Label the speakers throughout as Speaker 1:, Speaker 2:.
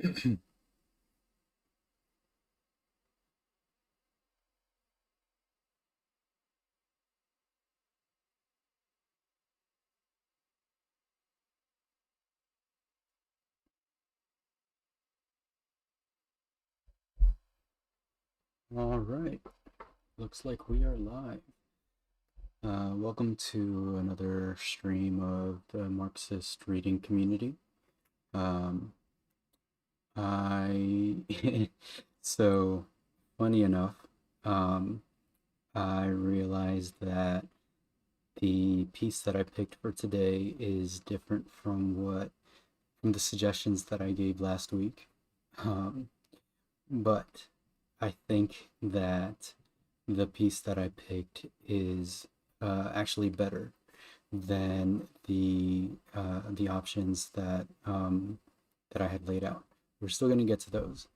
Speaker 1: All right, looks like we are live. Welcome to another stream of the Marxist reading community. Um, I so funny enough, um, I realized that the piece that I picked for today is different from the suggestions that I gave last week. Um, but I think that the piece that I picked is actually better than the options that I had laid out. We're still going to get to those,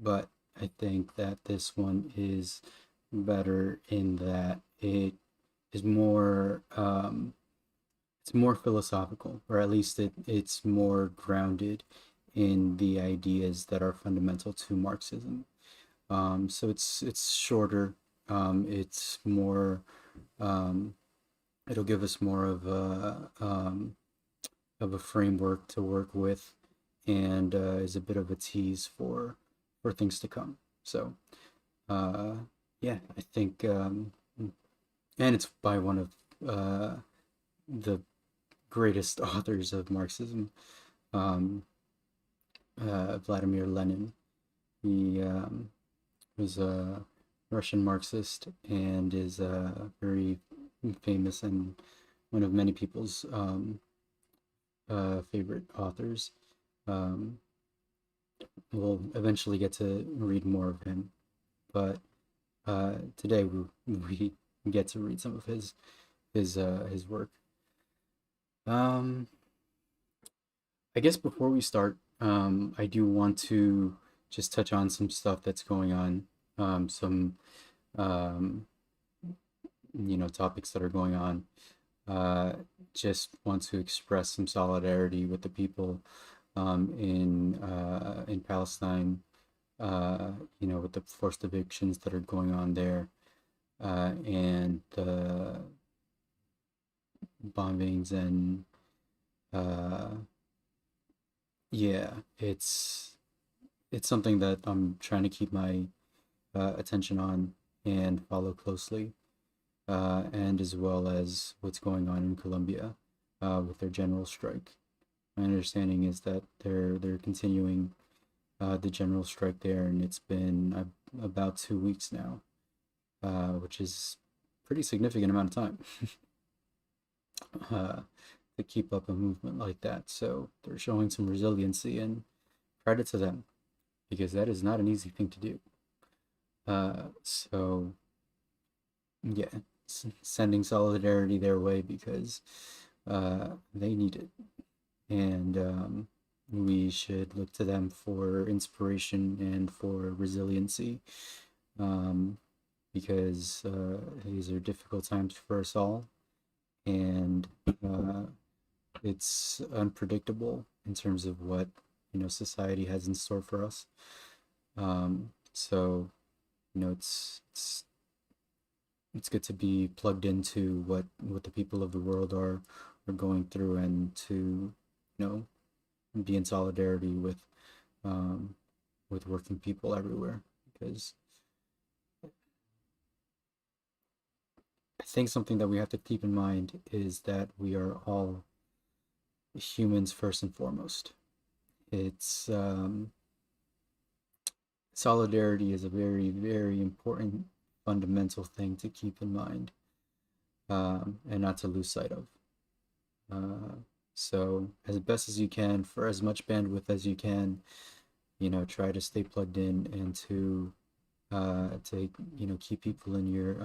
Speaker 1: but I think that this one is better in that is more it's more philosophical, or at least it's more grounded in the ideas that are fundamental to Marxism. So it's shorter. It's more. Um, it'll give us more of a framework to work with, and is a bit of a tease for things to come. So uh, yeah, I think, and it's by one of the greatest authors of Marxism, um, Vladimir Lenin. He was a Russian Marxist and is very famous and one of many people's favorite authors. Um, we'll eventually get to read more of him, but today we get to read some of his work. Um, I guess before we start, I do want to just touch on some stuff that's going on, some um, topics that are going on. Uh, just want to express some solidarity with the people in Palestine. With the forced evictions that are going on there, and the bombings, and uh, yeah, it's something that I'm trying to keep my attention on and follow closely, and as well as what's going on in Colombia with their general strike. My understanding is that they're continuing the general strike there, and it's been about 2 weeks now, which is pretty significant amount of time uh, to keep up a movement like that. So they're showing some resiliency, and credit to them because that is not an easy thing to do. So yeah, sending solidarity their way because they need it, and we should look to them for inspiration and for resiliency, um, because these are difficult times for us all, and it's unpredictable in terms of what society has in store for us. So it's good to be plugged into what the people of the world are going through, and to be in solidarity um, with working people everywhere, because I think something that we have to keep in mind is that we are all humans first and foremost. It's solidarity is a very, very important fundamental thing to keep in mind, and not to lose sight of. Uh, so, as best as you can, for as much bandwidth as you can, try to stay plugged in, and to keep people in your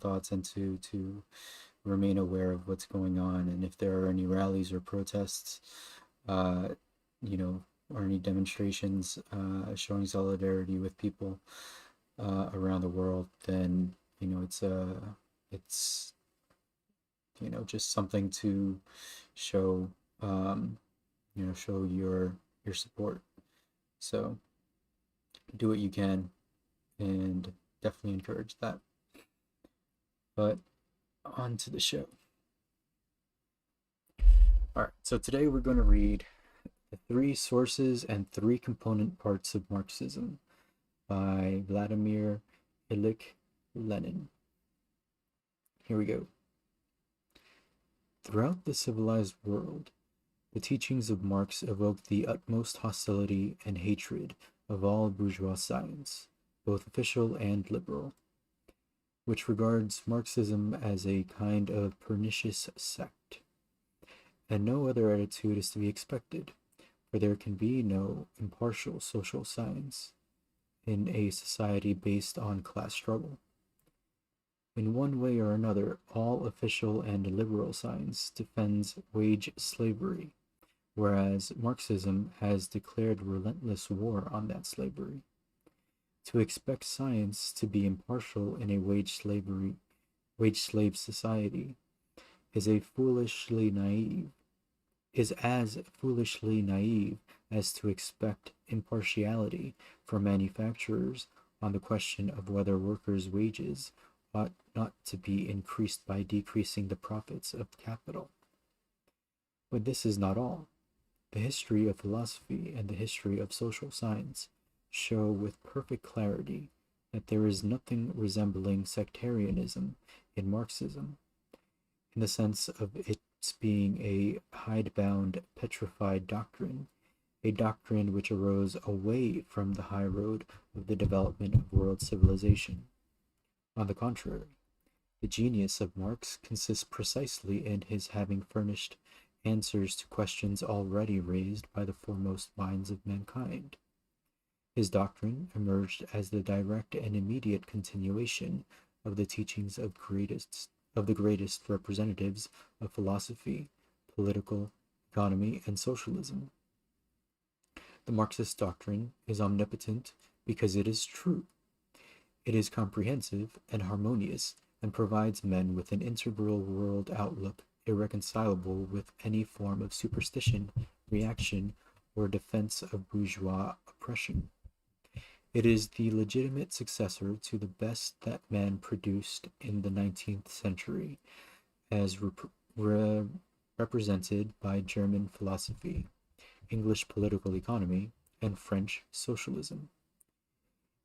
Speaker 1: thoughts, and to remain aware of what's going on, and if there are any rallies or protests, uh, you know, or any demonstrations showing solidarity with people around the world, then it's just something to show, show your support So do what you can and definitely encourage that. But on to the show. All right, so today we're going to read The Three Sources and Three Component Parts of Marxism by Vladimir Lenin. Here we go. Throughout the civilized world, the teachings of Marx evoked the utmost hostility and hatred of all bourgeois science, both official and liberal, which regards Marxism as a kind of pernicious sect. And no other attitude is to be expected, for there can be no impartial social science in a society based on class struggle. In one way or another, all official and liberal science defends wage slavery, whereas Marxism has declared relentless war on that slavery. To expect science to be impartial in a wage slave society is as foolishly naive as to expect impartiality from manufacturers on the question of whether workers' wages ought not to be increased by decreasing the profits of capital. But this is not all. The history of philosophy and the history of social science show with perfect clarity that there is nothing resembling sectarianism in Marxism, in the sense of its being a hidebound, petrified doctrine, a doctrine which arose away from the high road of the development of world civilization. On the contrary, the genius of Marx consists precisely in his having furnished answers to questions already raised by the foremost minds of mankind. His doctrine emerged as the direct and immediate continuation of the teachings of the greatest representatives of philosophy, political economy, and socialism. The Marxist doctrine is omnipotent because it is true. It is comprehensive and harmonious and provides men with an integral world outlook irreconcilable with any form of superstition, reaction, or defense of bourgeois oppression. It is the legitimate successor to the best that man produced in the 19th century, as represented by German philosophy, English political economy, and French socialism.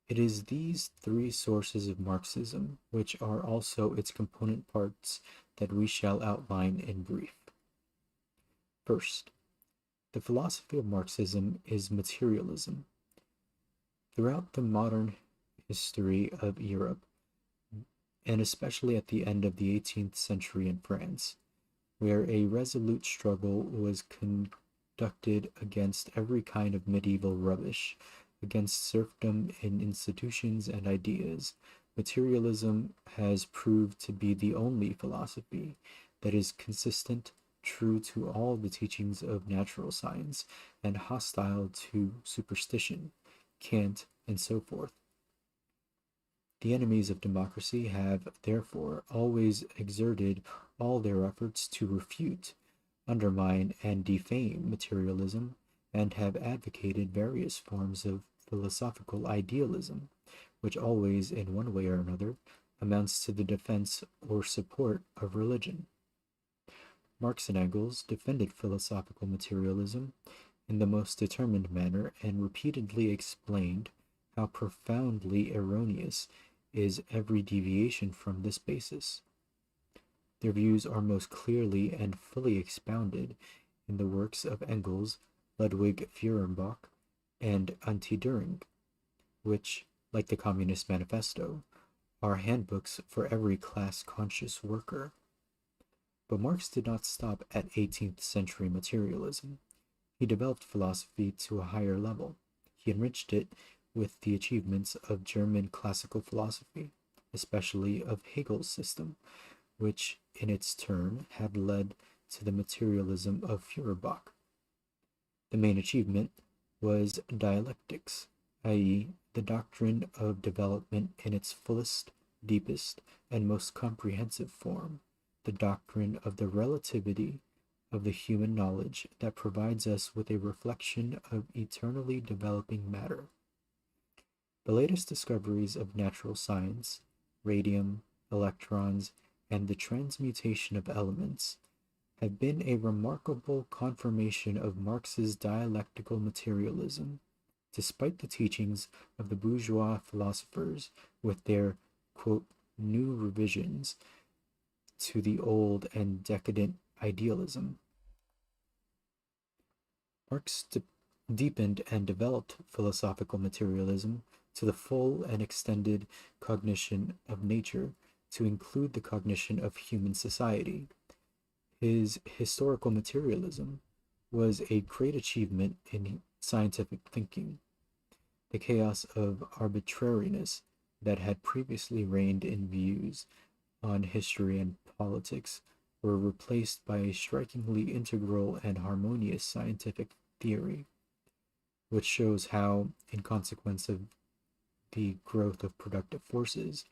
Speaker 1: It is these three sources of Marxism, which are also its component parts, that we shall outline in brief. First, the philosophy of Marxism is materialism. Throughout the modern history of Europe, and especially at the end of the 18th century in France, where a resolute struggle was conducted against every kind of medieval rubbish, against serfdom in institutions and ideas, materialism has proved to be the only philosophy that is consistent, true to all the teachings of natural science, and hostile to superstition, cant, and so forth. The enemies of democracy have, therefore, always exerted all their efforts to refute, undermine, and defame materialism, and have advocated various forms of philosophical idealism, which always, in one way or another, amounts to the defense or support of religion. Marx and Engels defended philosophical materialism in the most determined manner and repeatedly explained how profoundly erroneous is every deviation from this basis. Their views are most clearly and fully expounded in the works of Engels, Ludwig Feuerbach, and Anti-Düring, which, like the Communist Manifesto, are handbooks for every class-conscious worker. But Marx did not stop at 18th century materialism. He developed philosophy to a higher level. He enriched it with the achievements of German classical philosophy, especially of Hegel's system, which in its turn had led to the materialism of Feuerbach. The main achievement was dialectics, i.e., the doctrine of development in its fullest, deepest, and most comprehensive form, the doctrine of the relativity of the human knowledge that provides us with a reflection of eternally developing matter. The latest discoveries of natural science, radium, electrons, and the transmutation of elements, have been a remarkable confirmation of Marx's dialectical materialism, despite the teachings of the bourgeois philosophers with their, quote, new revisions to the old and decadent idealism. Marx deepened and developed philosophical materialism to the full and extended cognition of nature to include the cognition of human society. His historical materialism was a great achievement in scientific thinking. The chaos of arbitrariness that had previously reigned in views on history and politics were replaced by a strikingly integral and harmonious scientific theory, which shows how, in consequence of the growth of productive forces,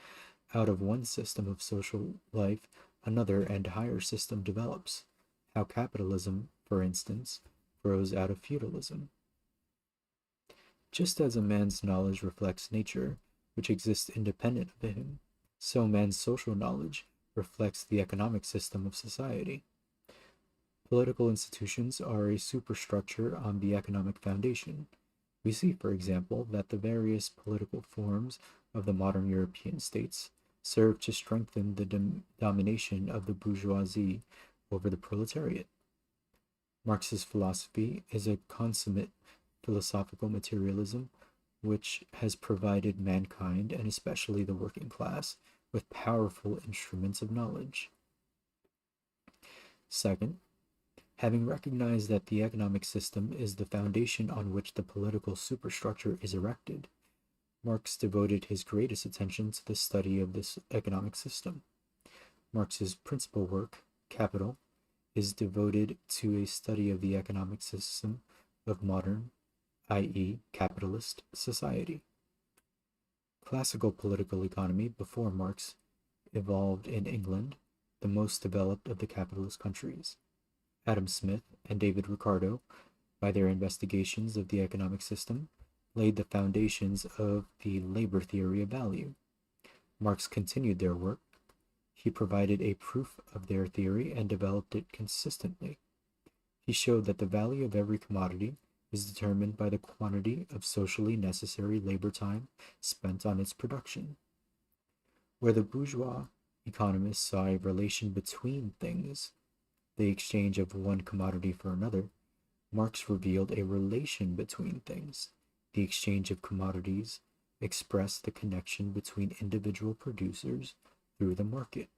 Speaker 1: out of one system of social life, another and higher system develops, how capitalism, for instance, grows out of feudalism. Just as a man's knowledge reflects nature, which exists independent of him, so man's social knowledge reflects the economic system of society. Political institutions are a superstructure on the economic foundation. We see, for example, that the various political forms of the modern European states serve to strengthen the domination of the bourgeoisie over the proletariat. Marx's philosophy is a consummate philosophical materialism which has provided mankind, and especially the working class, with powerful instruments of knowledge. Second, having recognized that the economic system is the foundation on which the political superstructure is erected, Marx devoted his greatest attention to the study of this economic system. Marx's principal work, Capital, is devoted to a study of the economic system of modern, i.e., capitalist society. Classical political economy before Marx evolved in England, the most developed of the capitalist countries. Adam Smith and David Ricardo, by their investigations of the economic system, laid the foundations of the labor theory of value. Marx continued their work. He provided a proof of their theory and developed it consistently. He showed that the value of every commodity is determined by the quantity of socially necessary labor time spent on its production. Where the bourgeois economists saw a relation between things, the exchange of one commodity for another, Marx revealed a relation between things. The exchange of commodities expressed the connection between individual producers through the market.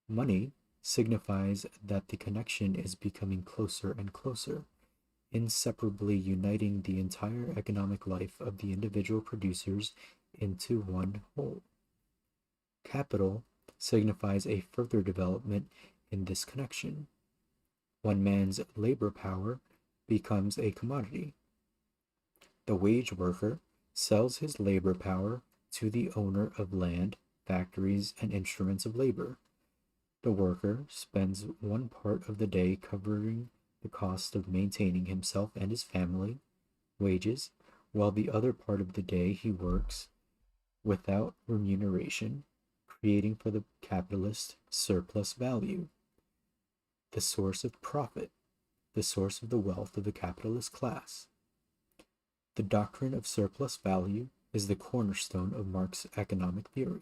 Speaker 1: Money signifies that the connection is becoming closer and closer, inseparably uniting the entire economic life of the individual producers into one whole. Capital signifies a further development in this connection. One man's labor power becomes a commodity. The wage worker sells his labor power to the owner of land, factories, and instruments of labor. The worker spends one part of the day covering the cost of maintaining himself and his family, wages, while the other part of the day he works without remuneration, creating for the capitalist surplus value, the source of profit, the source of the wealth of the capitalist class. The doctrine of surplus value is the cornerstone of Marx's economic theory.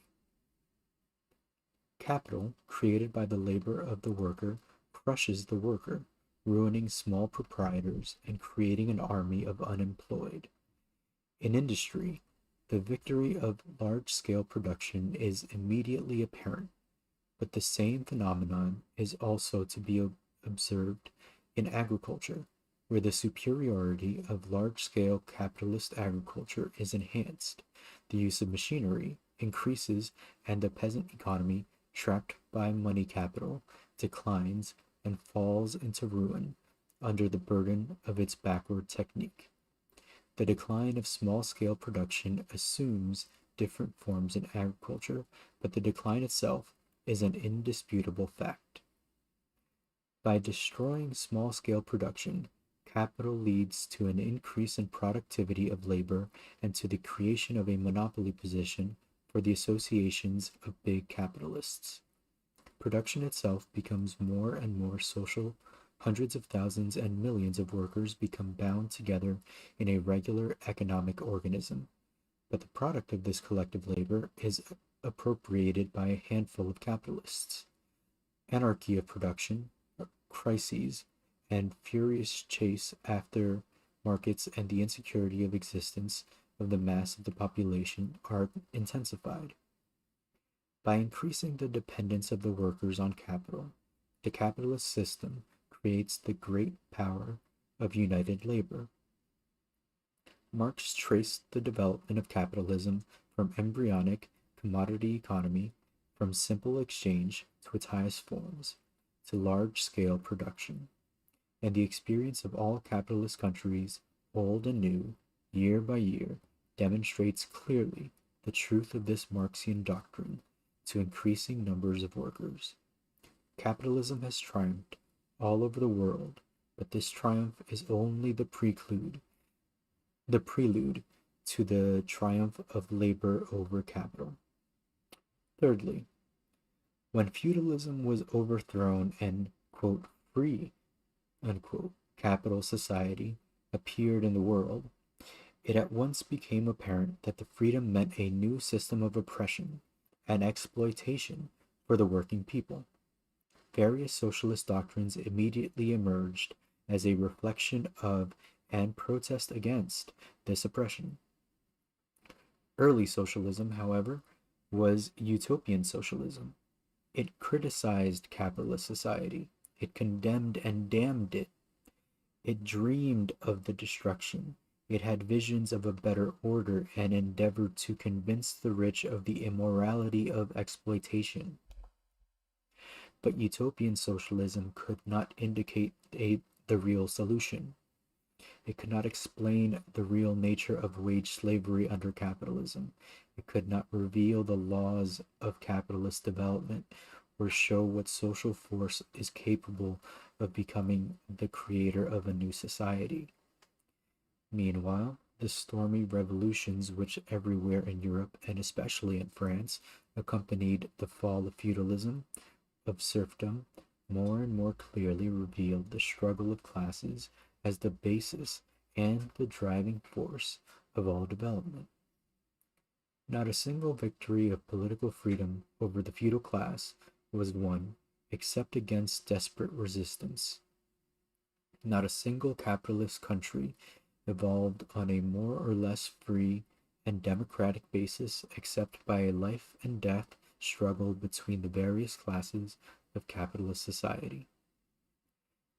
Speaker 1: Capital, created by the labor of the worker, crushes the worker, ruining small proprietors and creating an army of unemployed. In industry, the victory of large-scale production is immediately apparent, but the same phenomenon is also to be observed in agriculture, where the superiority of large-scale capitalist agriculture is enhanced, the use of machinery increases, and the peasant economy, trapped by money capital, declines and falls into ruin under the burden of its backward technique. The decline of small-scale production assumes different forms in agriculture, but the decline itself is an indisputable fact. By destroying small-scale production, capital leads to an increase in productivity of labor and to the creation of a monopoly position for the associations of big capitalists. Production itself becomes more and more social. Hundreds of thousands and millions of workers become bound together in a regular economic organism. But the product of this collective labor is appropriated by a handful of capitalists. Anarchy of production, crises, and furious chase after markets and the insecurity of existence of the mass of the population are intensified. By increasing the dependence of the workers on capital, the capitalist system creates the great power of united labor. Marx traced the development of capitalism from embryonic commodity economy, from simple exchange to its highest forms, to large-scale production. And the experience of all capitalist countries, old and new, year by year, demonstrates clearly the truth of this Marxian doctrine to increasing numbers of workers. Capitalism has triumphed all over the world, but this triumph is only the prelude to the triumph of labor over capital. Thirdly, when feudalism was overthrown and, quote, free, unquote, capital society appeared in the world, it at once became apparent that the freedom meant a new system of oppression and exploitation for the working people. Various socialist doctrines immediately emerged as a reflection of and protest against this oppression. Early socialism, however, was utopian socialism. It criticized capitalist society. It condemned and damned it. It dreamed of the destruction. It had visions of a better order and endeavored to convince the rich of the immorality of exploitation. But utopian socialism could not indicate the real solution. It could not explain the real nature of wage slavery under capitalism. It could not reveal the laws of capitalist development or show what social force is capable of becoming the creator of a new society. Meanwhile, the stormy revolutions which everywhere in Europe, and especially in France, accompanied the fall of feudalism, of serfdom, more and more clearly revealed the struggle of classes as the basis and the driving force of all development. Not a single victory of political freedom over the feudal class was won except against desperate resistance. Not a single capitalist country evolved on a more or less free and democratic basis except by a life and death struggle between the various classes of capitalist society.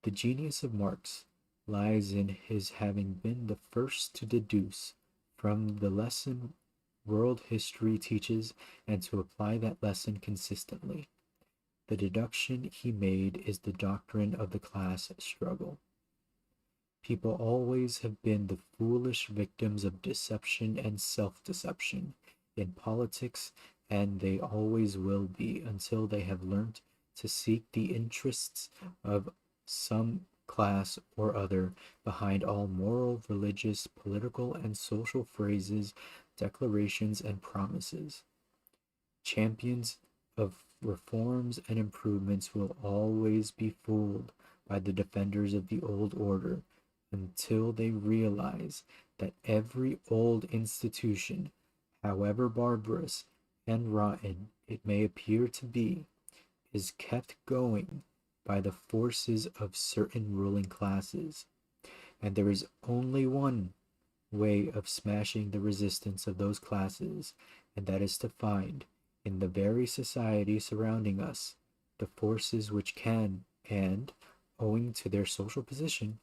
Speaker 1: The genius of Marx lies in his having been the first to deduce from the lesson world history teaches and to apply that lesson consistently. The deduction he made is the doctrine of the class struggle. People always have been the foolish victims of deception and self-deception in politics, and they always will be until they have learnt to seek the interests of some class or other behind all moral, religious, political, and social phrases, declarations, and promises. Champions of reforms and improvements will always be fooled by the defenders of the old order until they realize that every old institution, however barbarous and rotten it may appear to be, is kept going by the forces of certain ruling classes, and there is only one way of smashing the resistance of those classes, and that is to find in the very society surrounding us the forces which can, and, owing to their social position,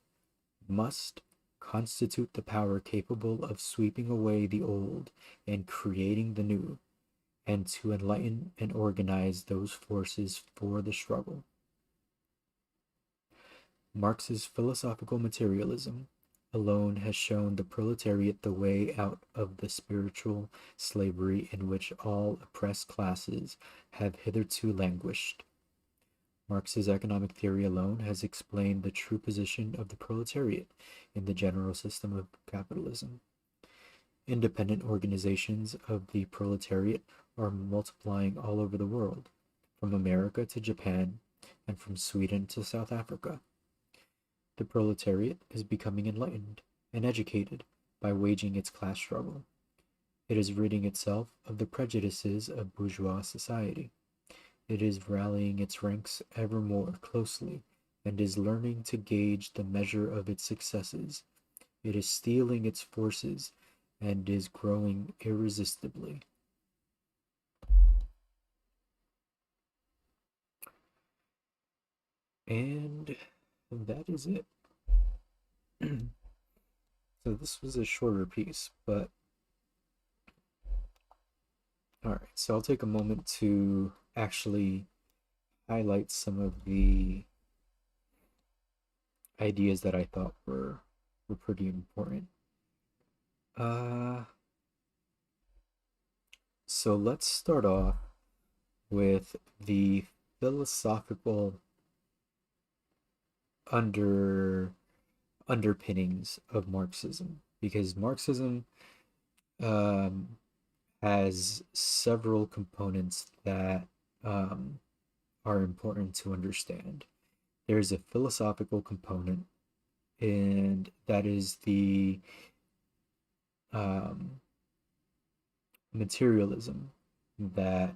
Speaker 1: must constitute the power capable of sweeping away the old and creating the new, and to enlighten and organize those forces for the struggle. Marx's philosophical materialism alone has shown the proletariat the way out of the spiritual slavery in which all oppressed classes have hitherto languished. Marx's economic theory alone has explained the true position of the proletariat in the general system of capitalism. Independent organizations of the proletariat are multiplying all over the world, from America to Japan, and from Sweden to South Africa. The proletariat is becoming enlightened and educated by waging its class struggle. It is ridding itself of the prejudices of bourgeois society. It is rallying its ranks ever more closely and is learning to gauge the measure of its successes. It is steeling its forces and is growing irresistibly. And that is it. So this was a shorter piece, but all right, so I'll take a moment to actually highlight some of the ideas that I thought were pretty important. So let's start off with the philosophical underpinnings of Marxism, because Marxism has several components that are important to understand. There's a philosophical component, and that is the materialism that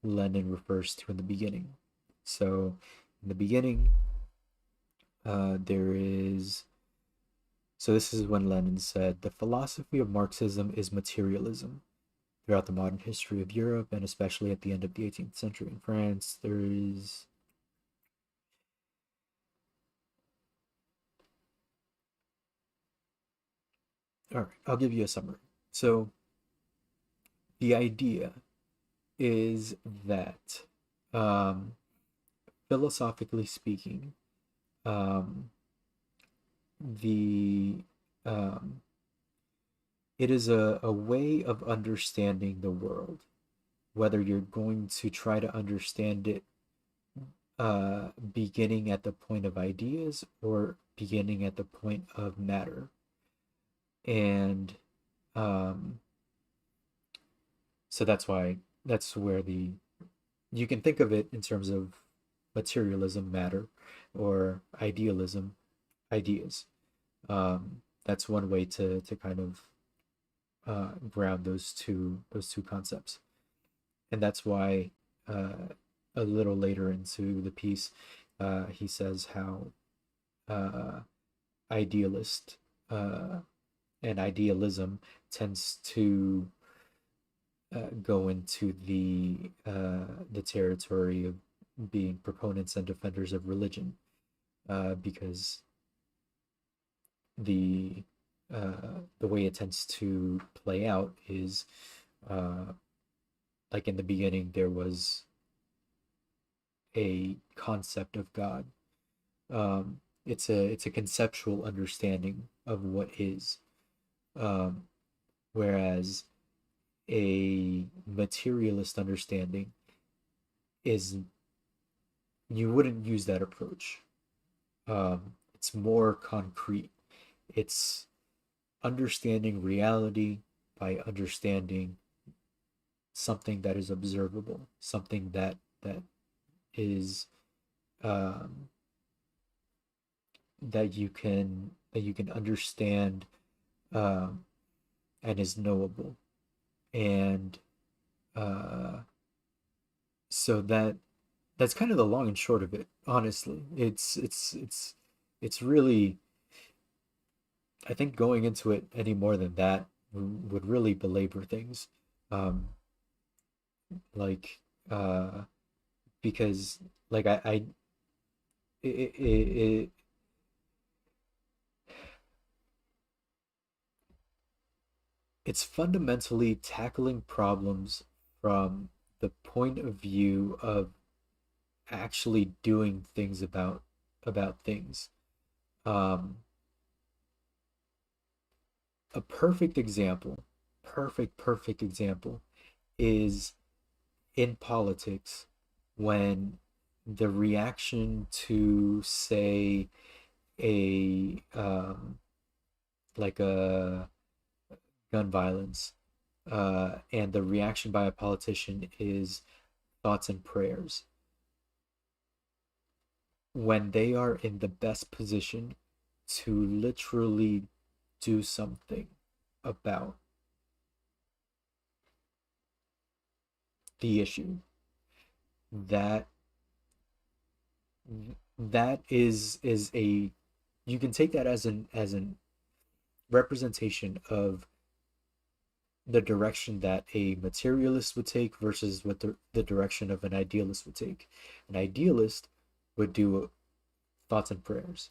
Speaker 1: Lenin refers to in the beginning. So, in the beginning, this is when Lenin said, the philosophy of Marxism is materialism. Throughout the modern history of Europe, and especially at the end of the 18th century in France, there is all right, I'll give you a summary. So, the idea is that, philosophically speaking, the it is a way of understanding the world, whether you're going to try to understand it beginning at the point of ideas or beginning at the point of matter. And so that's where you can think of it in terms of materialism, matter, or idealism, ideas. That's one way to kind of ground those two concepts, and that's why a little later into the piece, he says how idealist and idealism tends to go into the territory of being proponents and defenders of religion, because the way it tends to play out is like in the beginning there was a concept of God. It's a conceptual understanding of what is, whereas a materialist understanding is, you wouldn't use that approach. It's more concrete. It's understanding reality by understanding something that is observable, something that is that you can understand, and is knowable. And so that's kind of the long and short of it, honestly. It's really, I think going into it any more than that would really belabor things. Like because like I it it's fundamentally tackling problems from the point of view of actually doing things about things. Um, a perfect example is in politics when the reaction to, say, a like a gun violence, and the reaction by a politician is thoughts and prayers. When they are in the best position to literally do something about the issue, that that is a, you can take that as an representation of the direction that a materialist would take versus what the direction of an idealist would take. An idealist would do thoughts and prayers.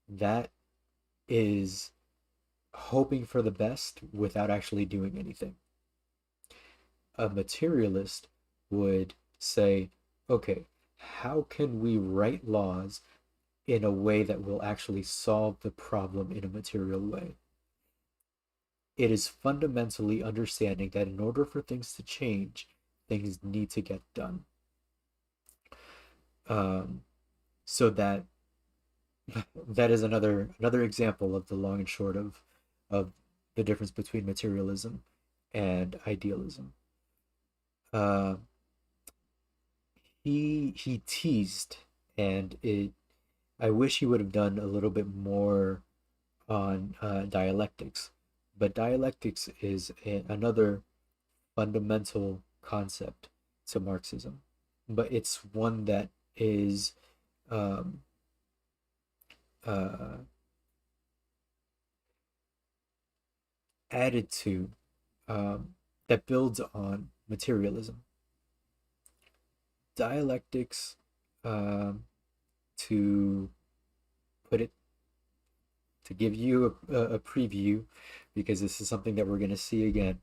Speaker 1: That is hoping for the best without actually doing anything. A materialist would say, okay, how can we write laws in a way that will actually solve the problem in a material way? It is fundamentally understanding that in order for things to change, things need to get done. Um, so that is another example of the long and short of the difference between materialism and idealism. Uh, he teased, and it. I wish he would have done a little bit more on dialectics, but dialectics is another fundamental concept to Marxism, but it's one that is um, uh, added to, um, that builds on materialism. Dialectics, um, to put it, to give you a preview, because this is something that we're going to see again,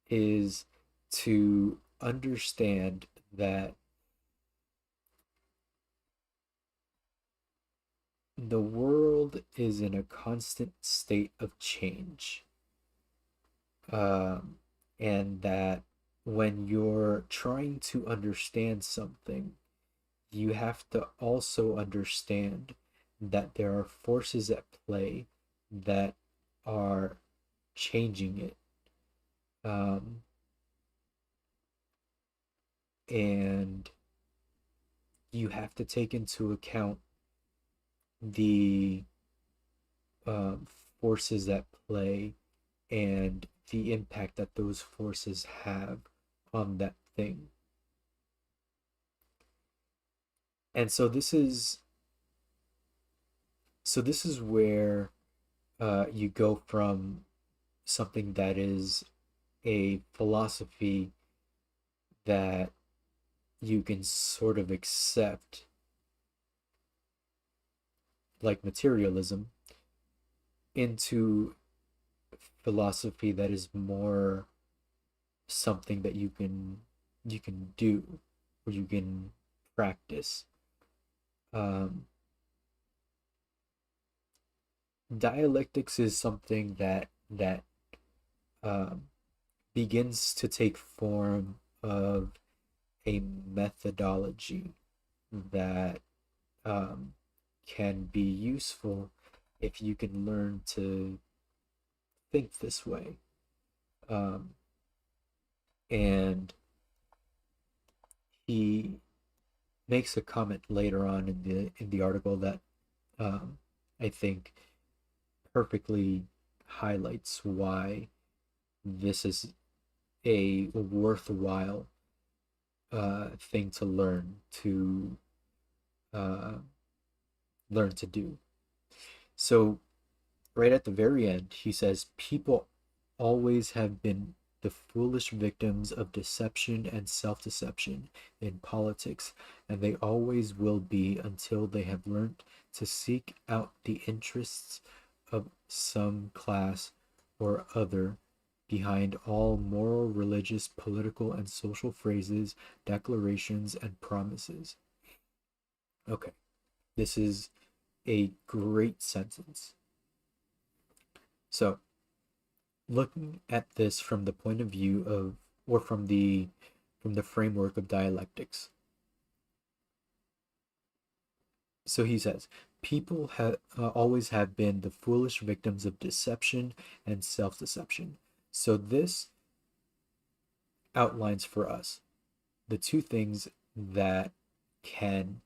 Speaker 1: is to understand that the world is in a constant state of change. Um, and that when you're trying to understand something, you have to also understand that there are forces at play that are changing it. Um, and you have to take into account the um, forces at play and the impact that those forces have on that thing. And so this is where you go from something that is a philosophy that you can sort of accept, like materialism, into philosophy that is more something that you can do, or you can practice. Um, Dialectics is something that um, begins to take form of a methodology that um, can be useful if you can learn to think this way. Um, and he makes a comment later on in the article that I think perfectly highlights why this is a worthwhile thing to uh, learn to do. So right at the very end, he says, people always have been the foolish victims of deception and self deception in politics, and they always will be until they have learnt to seek out the interests of some class or other behind all moral, religious, political, and social phrases, declarations, and promises. Okay, this is a great sentence. So, looking at this from the point of view of, or from the framework of dialectics,
Speaker 2: So he says, people have always have been the foolish victims of deception and self-deception. So this outlines for us the two things that can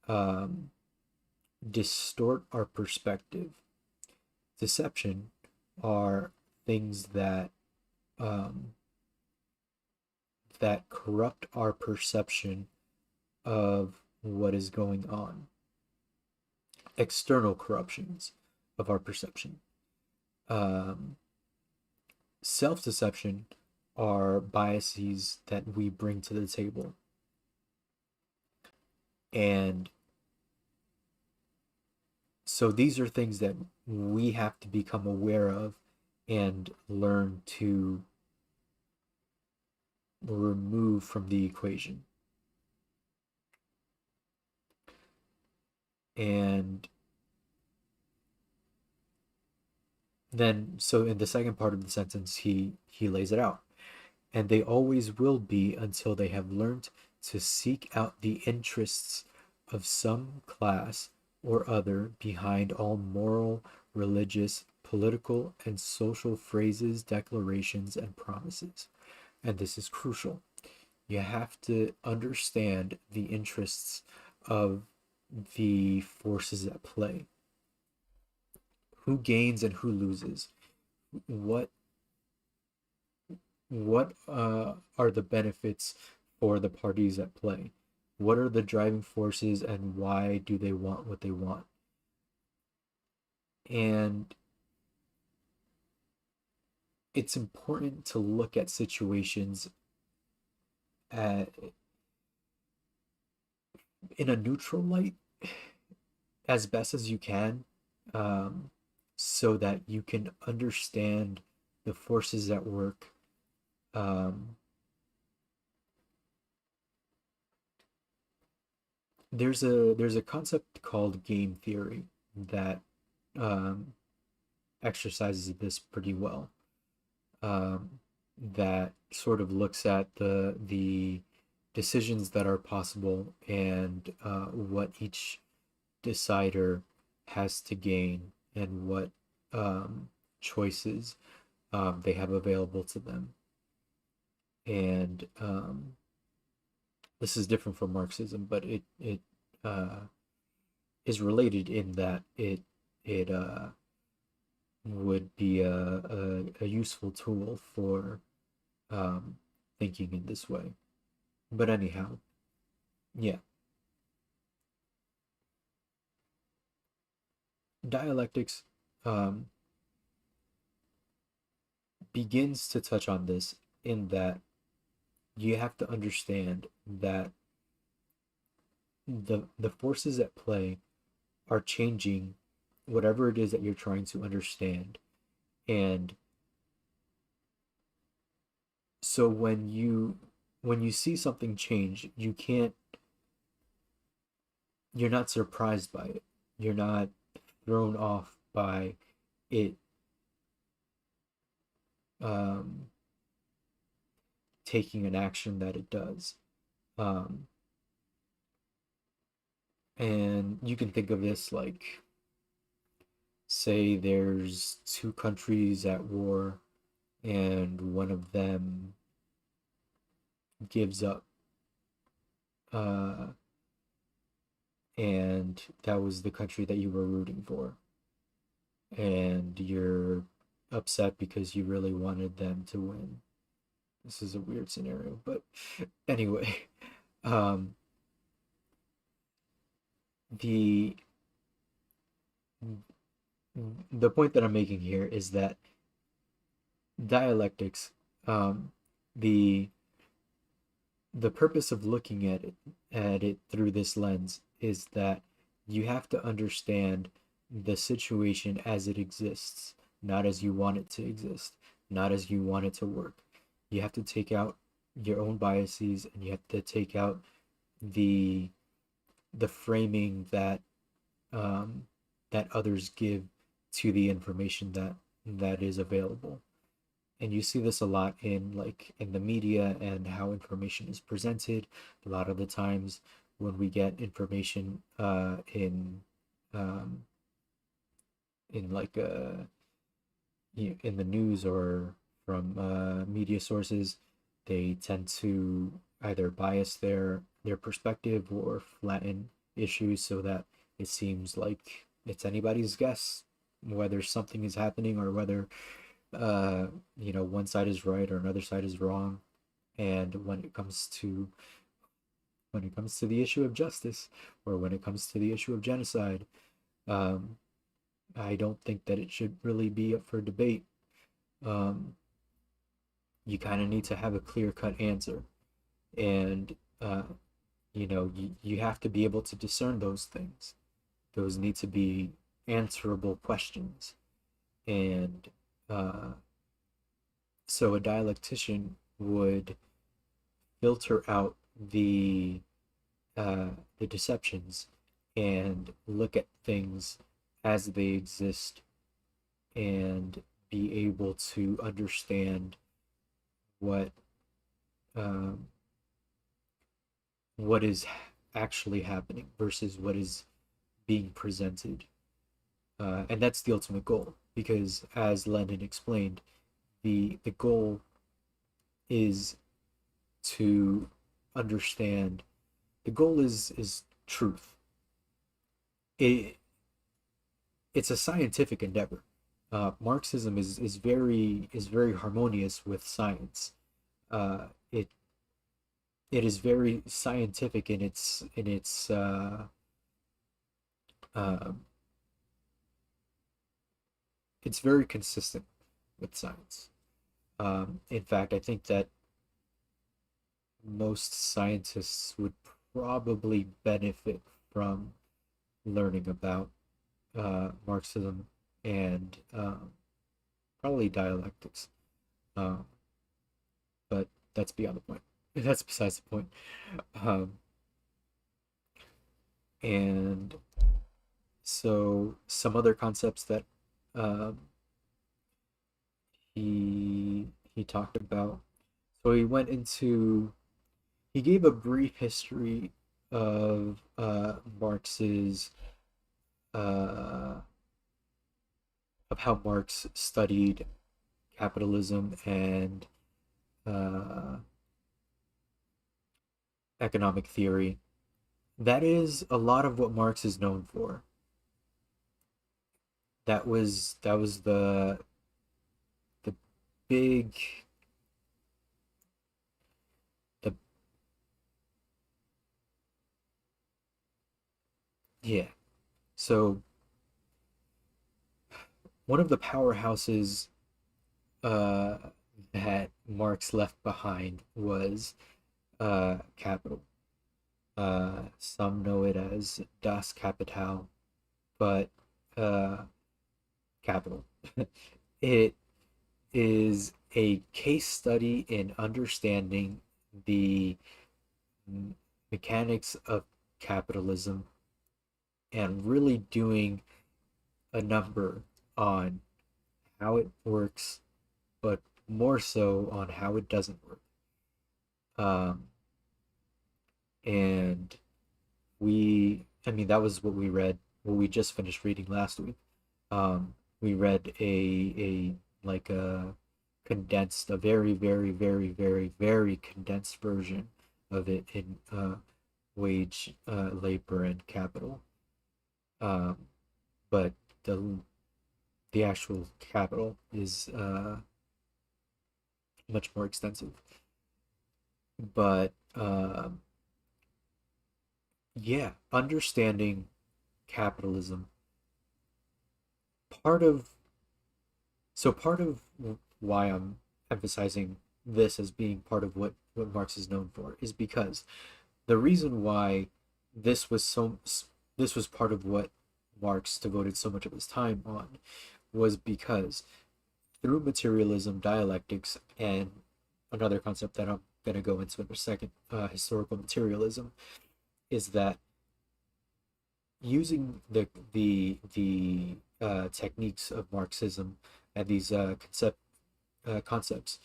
Speaker 2: um, distort our perspective. Deception are things um, that corrupt our perception of what is going on. External corruptions of our perception. Um, Self-deception are biases that we bring to the table, and so these are things that we have to become aware of and learn to remove from the equation. And then, so in the second part of the sentence, he lays it out. And they always will be until they have learned to seek out the interests of some class or other behind all moral, religious, political, and social phrases, declarations, and promises. And this is crucial. You have to understand the interests of the forces at play. Who gains and who loses? What what are the benefits for the parties at play? What are the driving forces and why do they want what they want? And it's important to look at situations at, in a neutral light as best as you can, um, so that you can understand the forces at work. Um, there's a concept called game theory that um, exercises this pretty well. Um, that sort of looks at the decisions that are possible and what each decider has to gain and what choices they have available to them. And this is different from Marxism, but it uh, is related in that it would be a useful tool for um, thinking in this way. But anyhow, yeah, dialectics um, begins to touch on this in that you have to understand that the forces at play are changing whatever it is that you're trying to understand. And so when you see something change, you're not surprised by it. You're not thrown off by it um, taking an action that it does. Um, and you can think of this like, say, there's two countries at war, and one of them gives up. Uh, and that was the country that you were rooting for. And you're upset because you really wanted them to win. This is a weird scenario, but anyway, um, the the point that I'm making here is that dialectics, um, the the purpose of looking at it through this lens is that you have to understand the situation as it exists, not as you want it to exist, not as you want it to work. You have to take out your own biases and you have to take out the the framing um, that others give to the information that is available. And you see this a lot in, like, in the media and how information is presented. A lot of the times when we get information um, in like in the news or from media sources, they tend to either bias their perspective or flatten issues so that it seems like it's anybody's guess whether something is happening or whether uh, one side is right or another side is wrong. And when it comes to the issue of justice or when it comes to the issue of genocide, um, I don't think that it should really be up for debate. Um, you kind of need to have a clear cut answer, and you have to be able to discern those things. Those need to be answerable questions, and uh, so a dialectician would filter out uh, the deceptions and look at things as they exist and be able to understand what um, what is actually happening versus what is being presented. And that's the ultimate goal, because as Lenin explained, the goal is to understand. The goal is truth. It it's a scientific endeavor. Marxism is very harmonious with science. It it is very scientific in uh, it's very consistent with science. In fact, I think that most scientists would probably benefit from learning about Marxism and probably dialectics. Um, but that's beyond the point. That's besides the point. Um, and so some other concepts that um, he talked about. So he gave a brief history of uh, how Marx studied capitalism and uh, economic theory. That is a lot of what Marx is known for. That was the big the yeah. So one of the powerhouses uh, that Marx left behind was capital. Some know it as Das Kapital, but uh, capital. It is a case study in understanding the mechanics of capitalism and really doing a number on how it works, but more so on how it doesn't work. Um, and I mean, that was what we read, what we just finished reading last week. We read a like a condensed, a very, very, very, very, very condensed version of it in wage, labor, and capital. Um, but the actual capital is much more extensive. But yeah, understanding capitalism, part of part of why I'm emphasizing this as being part of what Marx is known for is because the reason why this was so this was part of what Marx devoted so much of his time on was because through materialism, dialectics, and another concept that I'm going to go into in a second, historical materialism, is that using the techniques of Marxism and these concepts,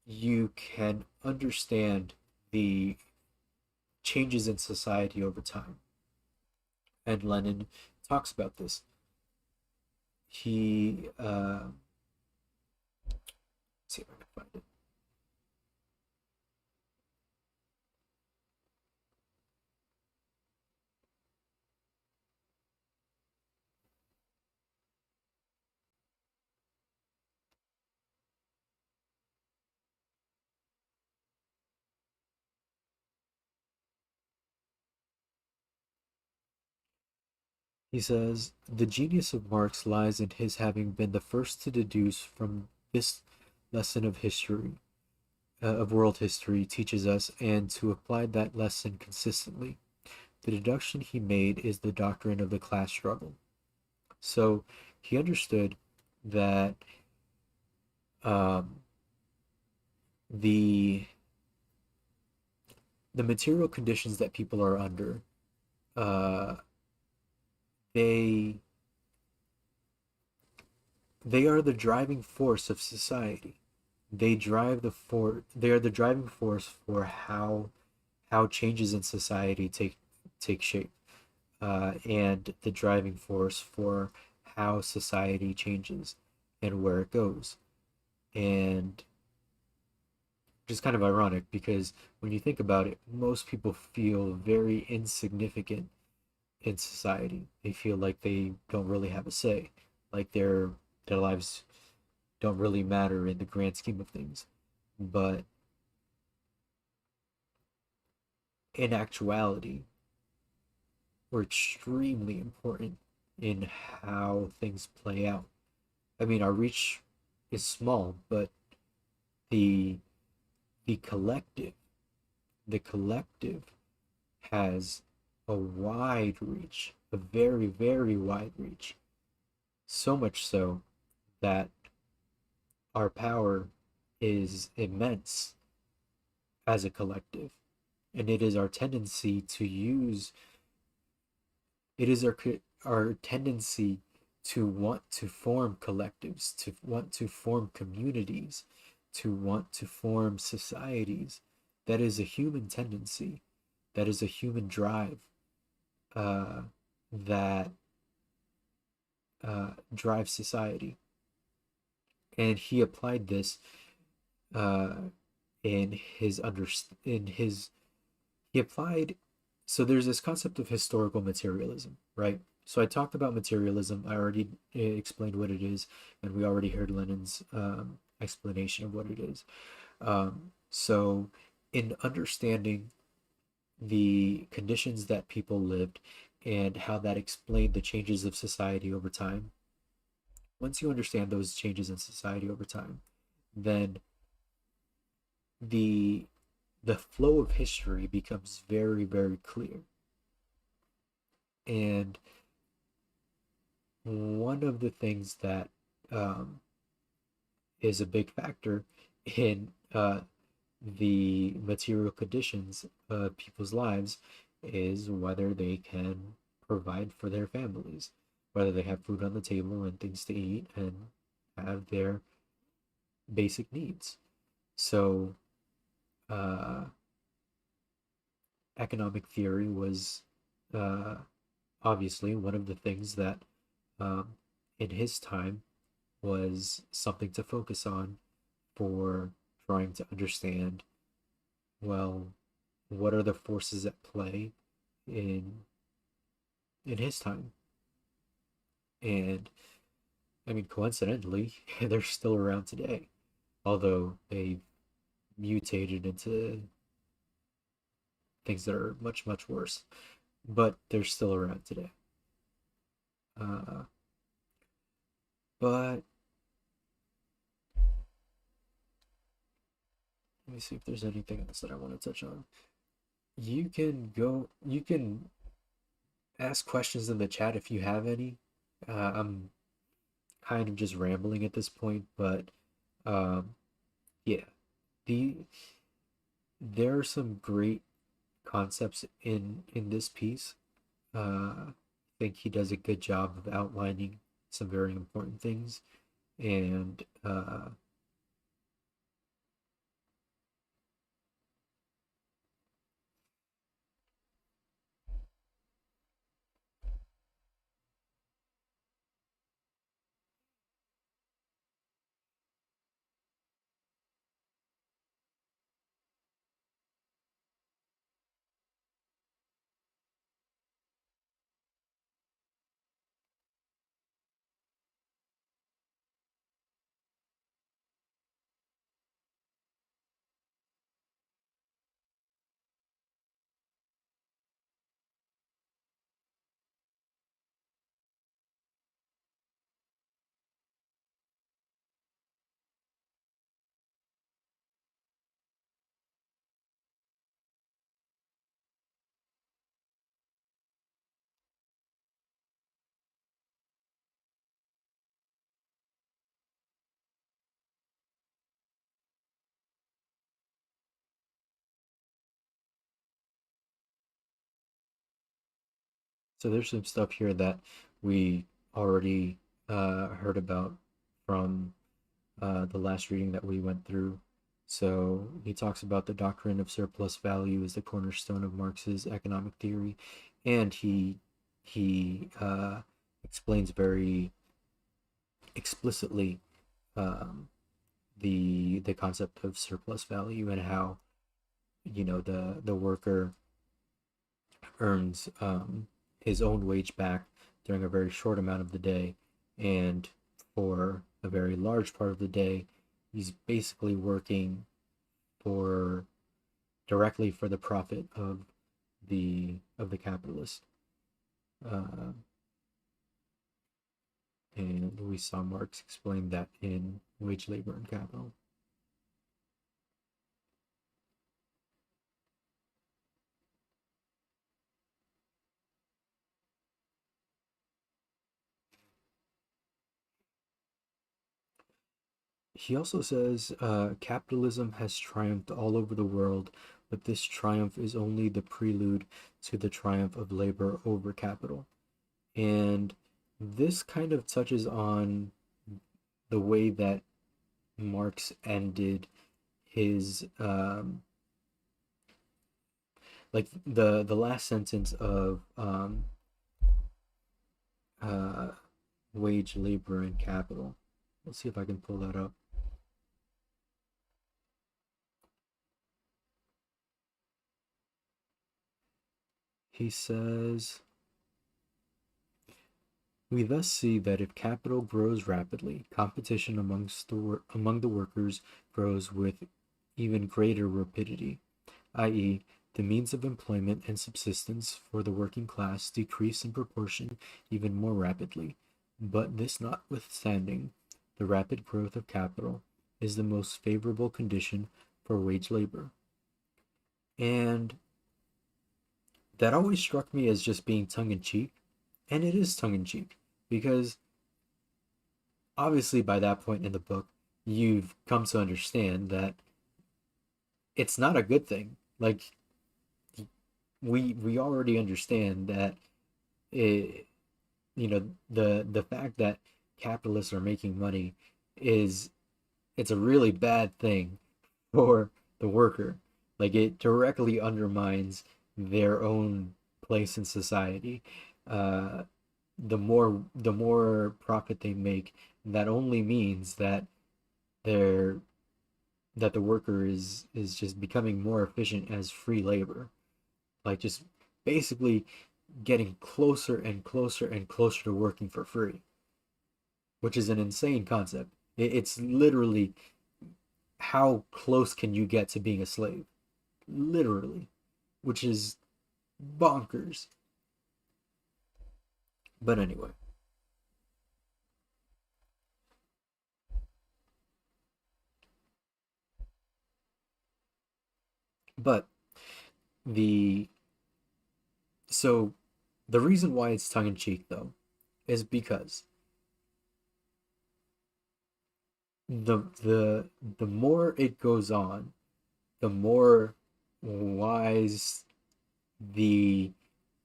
Speaker 2: you can understand the changes in society over time. And Lenin talks about this. He, let's see if I can find it. He says, the genius of Marx lies in his having been the first to deduce from this lesson of history, of world history, teaches us, and to apply that lesson consistently. The deduction he made is the doctrine of the class struggle. So he understood that um, the the material conditions that people are under, uh, they they are the driving force of society. They are the driving force for how changes in society take shape, and the driving force for how society changes and where it goes. And just kind of ironic because when you think about it, most people feel very insignificant in society. They feel like they don't really have a say, like their lives don't really matter in the grand scheme of things. But in actuality, we're extremely important in how things play out. I mean, our reach is small, but the the collective, the collective has a wide reach, a very, very wide reach. So much so that our power is immense as a collective. And it is our tendency to use, it is our tendency to want to form collectives, to want to form communities, to want to form societies. That is a human tendency. That is a human drive, uh, that drives society. And he applied this uh, in his under in his he applied so there's this concept of historical materialism, right? So I talked about materialism. I already explained what it is, and we already heard Lenin's explanation of what it is. So in understanding the conditions that people lived and how that explained the changes of society over time, once you understand those changes in society over time, then the the flow of history becomes very, very clear. And one of the things that um, is a big factor in the material conditions of people's lives is whether they can provide for their families, whether they have food on the table and things to eat and have their basic needs. So, uh, economic theory was uh, obviously one of the things that um, in his time was something to focus on for trying to understand, well, what are the forces at play in his time. And I mean, coincidentally, they're still around today, although they've mutated into things that are much, much worse, but they're still around today. uh, but let me see if there's anything else that I want to touch on. You can ask questions in the chat if you have any. I'm kind of just rambling at this point, but um, yeah, the there are some great concepts in this piece. I think he does a good job of outlining some very important things, and So there's some stuff here that we already heard about from the last reading that we went through. So he talks about the doctrine of surplus value as the cornerstone of Marx's economic theory, and he explains very explicitly um, the concept of surplus value and how the worker earns his own wage back during a very short amount of the day, and for a very large part of the day, he's basically working for directly for the profit of the capitalist. Uh, and we saw Marx explain that in Wage, Labor, and Capital. He also says capitalism has triumphed all over the world, but this triumph is only the prelude to the triumph of labor over capital. And this kind of touches on the way that Marx ended his like the last sentence of uh, Wage, Labor, and Capital. Let's see if I can pull that up. He says, we thus see that if capital grows rapidly, competition among the workers grows with even greater rapidity, i.e., the means of employment and subsistence for the working class decrease in proportion even more rapidly. But this notwithstanding, the rapid growth of capital is the most favorable condition for wage labor. And that always struck me as just being tongue in cheek, and it is tongue in cheek because obviously by that point in the book, you've come to understand that it's not a good thing. Like we already understand that it, the fact that capitalists are making money is it's a really bad thing for the worker. Like it directly undermines their own place in society. Uh, the more profit they make, that only means that they're that the worker is just becoming more efficient as free labor. Like just basically getting closer and closer and closer to working for free, which is an insane concept. It's literally how close can you get to being a slave? Literally, which is bonkers. But anyway, but the so the reason why it's tongue in cheek though is because the more it goes on, the more wise the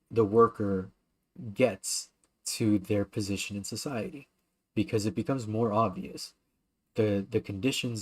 Speaker 2: the worker gets to their position in society because it becomes more obvious the conditions